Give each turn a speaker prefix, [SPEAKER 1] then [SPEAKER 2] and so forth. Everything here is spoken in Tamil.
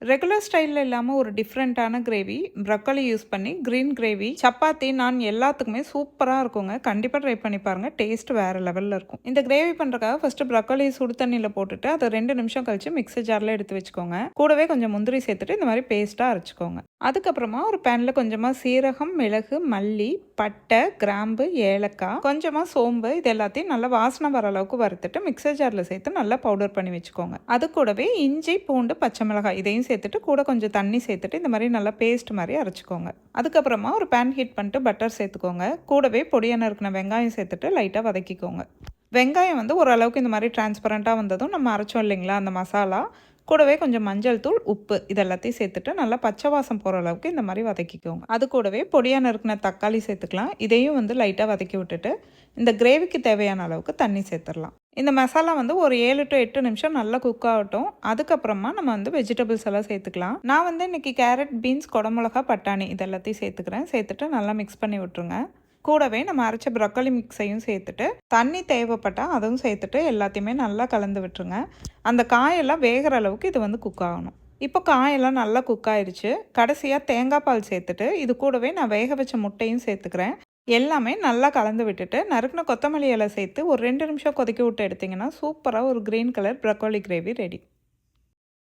[SPEAKER 1] ரெகுலர் ஸ்டைல்ல இல்லாம ஒரு டிஃப்ரெண்ட்டான கிரேவி, ப்ரோக்கோலி யூஸ் பண்ணி கிரீன் கிரேவி, சப்பாத்தி, நான் எல்லாத்துக்குமே சூப்பரா இருக்குங்க. கண்டிப்பா ட்ரை பண்ணி பாருங்க. டேஸ்ட் வேற லெவல்ல இருக்கும். இந்த கிரேவி பண்றதுக்காக ஃபர்ஸ்ட் ப்ரோக்கோலி சுடு தண்ணீல போட்டுட்டு, அத 2 நிமிஷம் கழிச்சு மிக்ஸி ஜார்ல எடுத்து வச்சுக்கோங்க. கூடவே கொஞ்சம் முந்திரி சேர்த்துட்டு இந்த மாரி பேஸ்ட்டா அரைச்சுக்கோங்க. அதுக்கப்புறமா ஒரு பேன்ல கொஞ்சமா சீரகம், மிளகு, மல்லி, பட்டை, கிராம்பு, ஏலக்காய், கொஞ்சமா சோம்பு இது எல்லாத்தையும் நல்லா வாசனை வர அளவுக்கு வறுத்துட்டு மிக்ஸர் ஜார்ல சேர்த்து நல்லா பவுடர் பண்ணி வச்சுக்கோங்க. அது கூடவே இஞ்சி, பூண்டு, பச்சை மிளகாய் இதையும் சேர்த்துட்டு கூட கொஞ்சம் தண்ணி சேர்த்துட்டு இந்த மாதிரி நல்லா பேஸ்ட் மாதிரி அரைச்சிக்கோங்க. அதுக்கப்புறமா ஒரு பேன் ஹீட் பண்ணிட்டு பட்டர் சேர்த்துக்கோங்க. கூடவே பொடியாக நறுக்கின வெங்காயம் சேர்த்துட்டு லைட்டாக வதக்கிக்கோங்க. வெங்காயம் வந்து ஓரளவுக்கு இந்த மாதிரி டிரான்ஸ்பரண்ட்டாக வந்ததும் நம்ம அரைச்சோம் இல்லைங்களா அந்த மசாலா, கூடவே கொஞ்சம் மஞ்சள் தூள், உப்பு இது எல்லாத்தையும் சேர்த்துட்டு நல்லா பச்சை வாசம் போகிற அளவுக்கு இந்த மாதிரி வதக்கிக்கோங்க. அது கூடவே பொடியாக நறுக்கின தக்காளி சேர்த்துக்கலாம். இதையும் வந்து லைட்டாக வதக்கி விட்டுட்டு இந்த கிரேவிக்கு தேவையான அளவுக்கு தண்ணி சேர்த்துடலாம். இந்த மசாலா வந்து ஒரு 7 to 8 நிமிஷம் நல்லா குக் ஆகட்டும். அதுக்கப்புறமா நம்ம வந்து வெஜிடபிள்ஸ் எல்லாம் சேர்த்துக்கலாம். நான் வந்து இன்றைக்கி கேரட், பீன்ஸ், குடமிளகா, பட்டாணி இது எல்லாத்தையும் சேர்த்துக்கிறேன். சேர்த்துட்டு நல்லா மிக்ஸ் பண்ணி விட்டுருங்க. கூடவே நம்ம அரைச்ச ப்ரோக்கோலி மிக்ஸையும் சேர்த்துட்டு தண்ணி தேவைப்பட்டால் அதுவும் சேர்த்துட்டு எல்லாத்தையுமே நல்லா கலந்து விட்டுருங்க. அந்த காயெல்லாம் வேகிற அளவுக்கு இது வந்து குக் ஆகணும். இப்போ காயெல்லாம் நல்லா குக் ஆயிடுச்சு. கடைசியாக தேங்காய் பால் சேர்த்துட்டு இது கூடவே நான் வேக வச்ச முட்டையும் சேர்த்துக்கிறேன். எல்லாமே நல்லா கலந்து விட்டுட்டு நறுக்கின கொத்தமல்லி இலை சேர்த்து ஒரு 2 நிமிஷம் கொதிக்க விட்டு எடுத்திங்கன்னா சூப்பராக ஒரு green colour broccoli gravy ready.